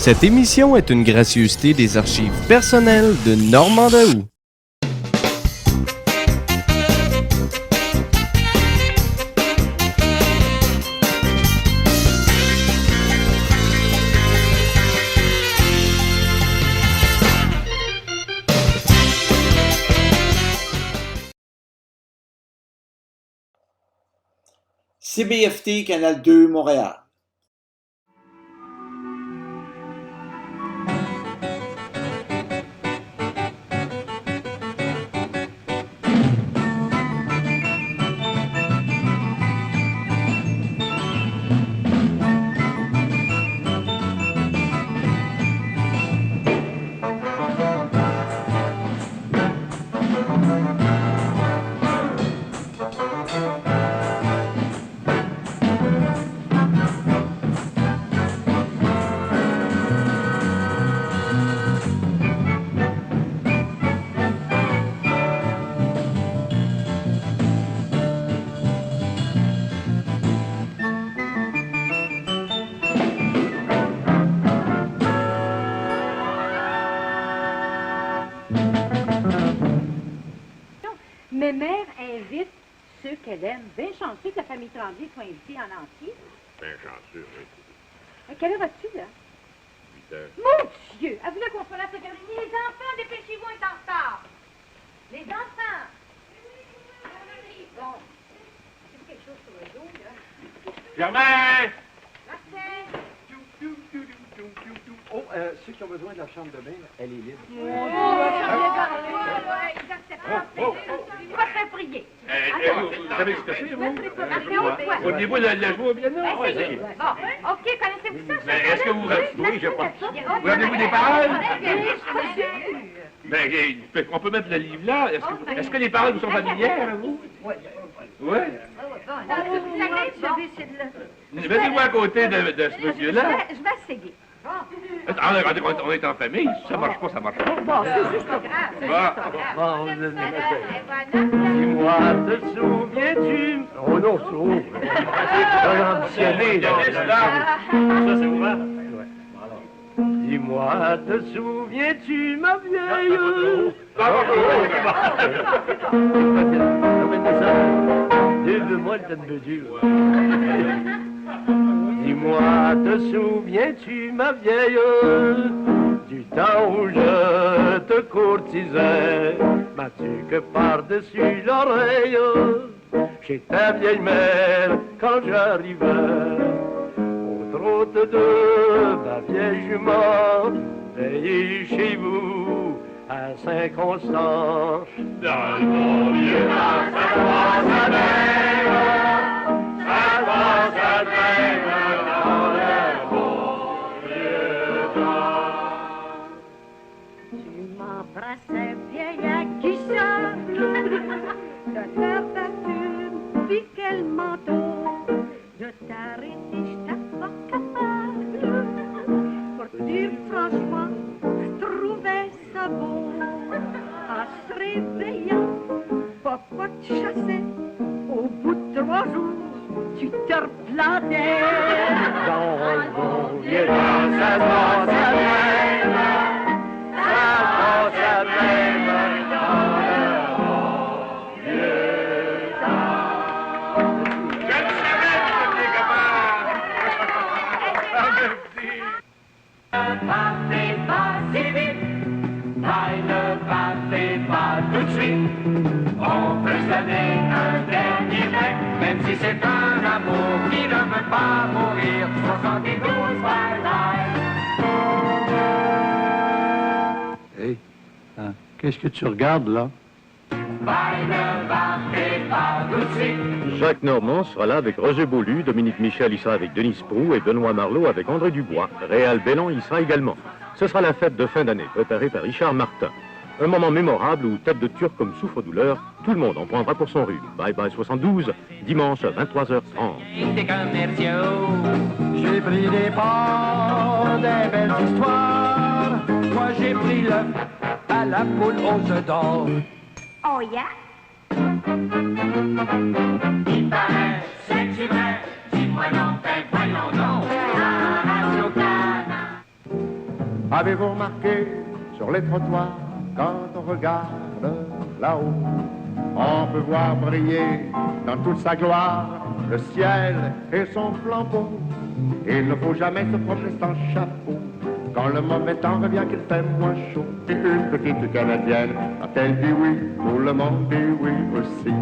Cette émission est une gracieuseté des archives personnelles de Normand Daoust. CBFT Canal 2 Montréal. Mes mères invitent ceux qu'elles aiment. Bien chanceux que la famille Tremblay soit invitée en entier. Bien chanceux, oui. À quelle heure as-tu, là? 8 heures. Mon Dieu! Avez-vous qu'on soit là cette heure? Les enfants, dépêchez-vous, on est en retard. Les enfants! Bon. C'est quelque chose sur le dos, là. Germain! Martin! Oh, ceux qui ont besoin de la chambre de bain, elle est libre. Oh, j'en ai parlé. Ils acceptent. Pas très prier. Vous savez ce que c'est, vous? Au Au niveau de la joie au piano? Oui, c'est. Bon, OK, connaissez-vous ça? Mais est-ce que vous... Oui, je pense. Vous avez-vous des paroles? Ben, on peut mettre le livre là. Est-ce que les paroles vous sont familières, à vous? Oui. Oui? Mettez-vous à côté de ce monsieur-là. Je vais essayer. On est en famille. Si ça marche pas, ça marche pas. Bon, c'est juste pas grave. Dis-moi, te souviens-tu? Oh non, c'est trop. T'as ambitionné, là. Ça, c'est ouvert? Dis-moi, te souviens-tu, ma vieille? Lève-moi le tête de Dieu. Dis-moi, te souviens-tu, ma vieille, du temps où je te courtisais? M'as-tu que par-dessus l'oreille, chez ta vieille mère, quand j'arrivais, au trot de ma vieille jument, veillée chez vous à Saint-Constant. Dans le bon vieux temps, ça passe à même, ça passe à même dans le bon vieux temps. Tu m'embrassais, vieille accuseur, de ta battu, puis quel manteau, de t'arrêter, je t'ai pas capable. Pour dire franchement, je trouvais ça beau. En se réveillant, papa te chassait. Au bout de 3 jours, tu te replantais. Dans le bon vieux temps, ça passe à même, ça passe à même dans le bon vieux temps. Je le savais que vous étiez capable. Partez pas si vite, ne partez pas tout de suite. On peut se donner un dernier bec, même si c'est un amour qui ne veut pas mourir. 72 bye-bye. Hey, qu'est-ce que tu regardes, là? Ne partez pas tout de suite. Jacques Normand sera là avec Roger Beaulieu, Dominique Michel y sera avec Denis Proulx et Benoît Marleau avec André Dubois. Réal Bellan y sera également. Ce sera la fête de fin d'année préparée par Richard Martin. Un moment mémorable où, tête de turc comme souffre-douleur, tout le monde en prendra pour son rhume. Bye bye 72, dimanche à 23h30. Des commerciaux. J'ai pris des parts, des belles histoires. Moi, j'ai pris l'œuf à la poule aux œufs d'or. Oh yeah? Il paraît, c'est vrai. Dis-moi non, voyons donc. La Radio-Canada. Avez-vous remarqué sur les trottoirs, quand on regarde là-haut, on peut voir briller dans toute sa gloire le ciel et son flambeau. Il ne faut jamais se promener sans chapeau quand le mauvais temps revient qu'il fait moins chaud. Et une petite Canadienne, a-t-elle dit oui, tout le monde dit oui aussi.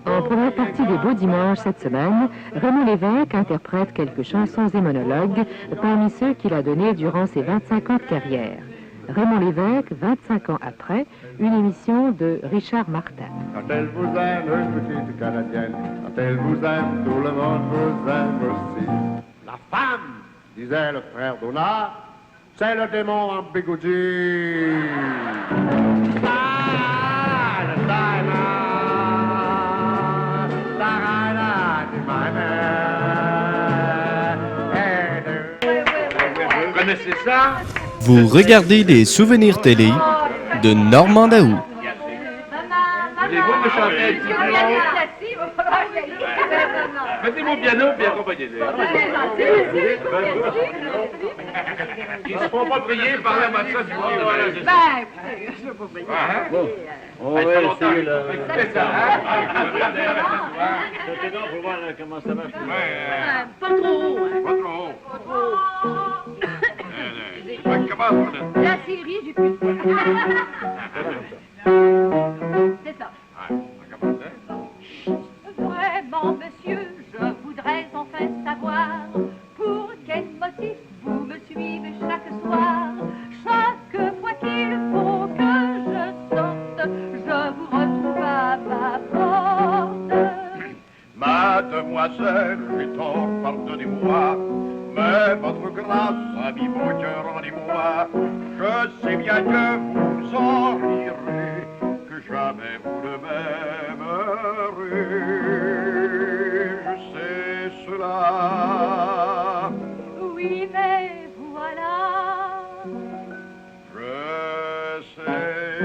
En première partie des Beaux Dimanches cette semaine, Raymond Lévesque interprète quelques chansons et monologues parmi ceux qu'il a donnés durant ses 25 ans de carrière. Raymond Lévesque, 25 ans après, une émission de Richard Martin. Quand elle vous aime, une petite Canadienne, quand elle vous aime, tout le monde vous aime aussi. La femme, disait le frère Donat, c'est le démon en bigoudi. Vous connaissez ça? Vous regardez les souvenirs télé de Normand Daou. Voulez-vous me chanter un petit peu? Mettez-moi au piano et accompagnez-les. Ils ne se font pas prier, parlez-moi de ça du monde. Je peux pas prier. On va essayer là. Écoutez ça, hein? C'est bon pour voir comment ça marche. Pas trop haut. Pas trop haut. Commence, La série, j'ai plus de fois. C'est ça. Vraiment, monsieur, je voudrais enfin savoir pour quel motif vous me suivez chaque soir. Chaque fois qu'il faut que je sorte, je vous retrouve à ma porte. Mademoiselle, j'ai tort, pardonnez-moi, mais votre grâce a mis mon cœur en émoi. Je sais bien que vous en rirez, que jamais vous ne m'aimerez. Je sais cela. Oui, mais voilà. Je sais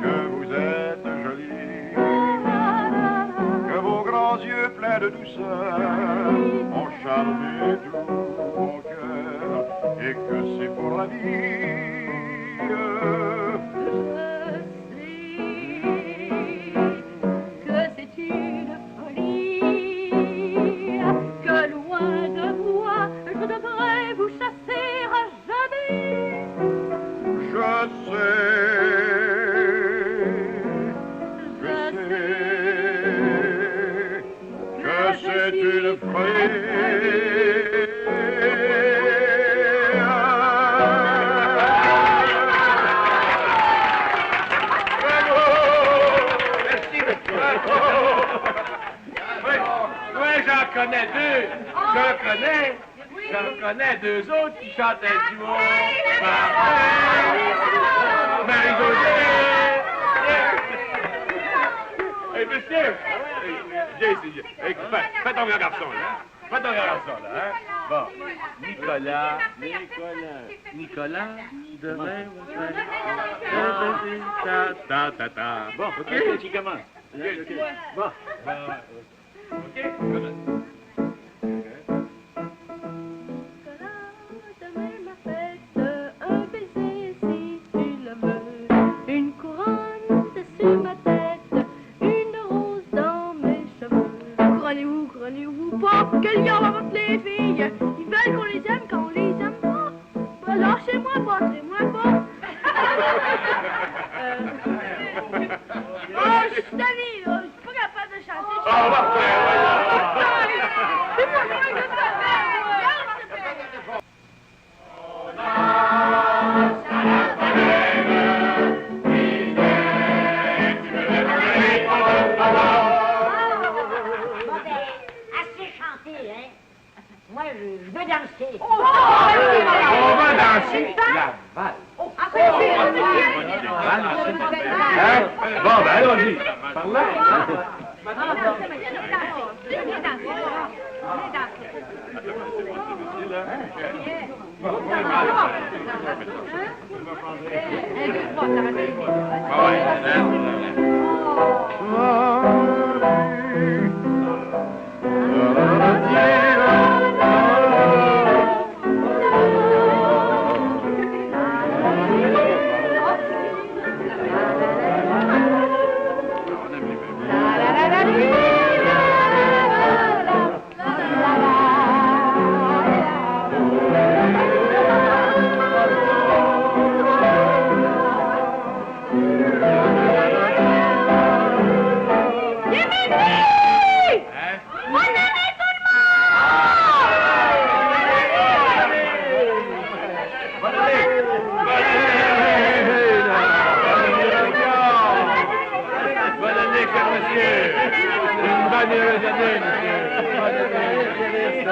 que vous êtes jolie, que vos grands yeux pleins de douceur ont charmé tout mon cœur et que c'est pour la vie. Je sais que c'est une folie, que loin de moi, je devrais vous chasser à jamais. Je sais que c'est une J'en connais deux autres qui chantent un duo. Marie-Josée. Hey, monsieur. Viens ici. Fais ton grand garçon, là. Fais ton grand garçon, là. Hein? Bon. Nicolas, demain, ta. Bon, OK? Tu commences. Bon. OK? Demain ma fête, un baiser si tu le veux, une couronne sur ma tête, une rose dans mes cheveux. Couronnez-vous pas, que le gars va battre les filles. Ils veulent qu'on les aime quand on les aime pas. Bah, lâchez-moi pas, traitez-moi pas. Oh, je suis tanné, là. Je suis pas capable de chanter. Moi, je veux danser. On va danser la valse. Bon, ben allons-y. Par là.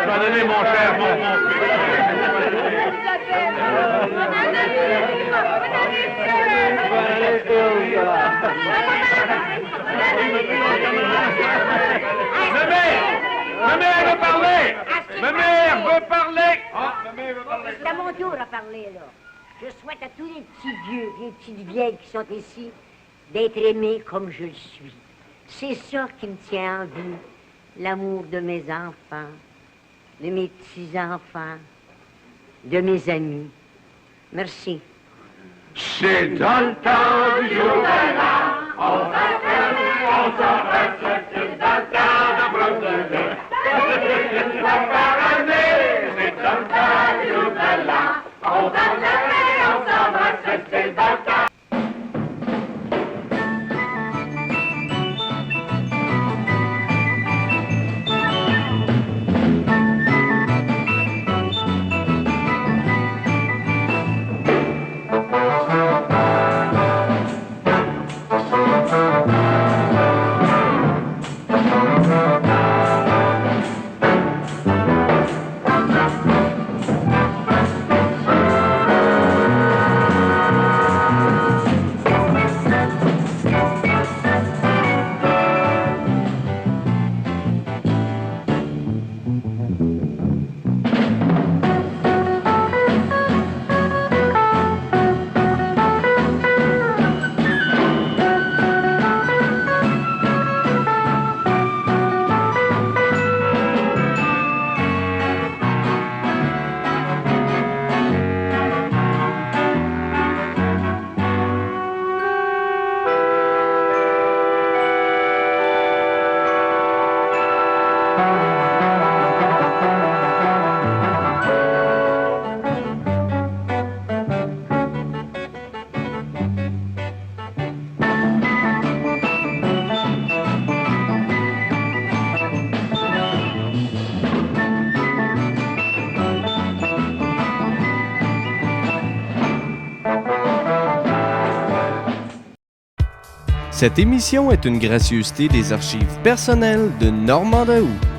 vas donner, mon cher, mon Ma mère veut parler! Ma mère veut parler! C'est à mon tour à parler, là. Je souhaite à tous les petits vieux et les petites vieilles qui sont ici d'être aimés comme je le suis. C'est ça qui me tient en vie, l'amour de mes enfants, de mes petits-enfants, de mes amis. Merci. C'est dans le temps du jour de l'an, on s'arrête, c'est dans le temps d'approcher. C'est par année, c'est dans le temps du jour de l'an, on s'arrête, on s'embrasse, c'est dans le temps. Cette émission est une gracieuseté des archives personnelles de Normand Daoust.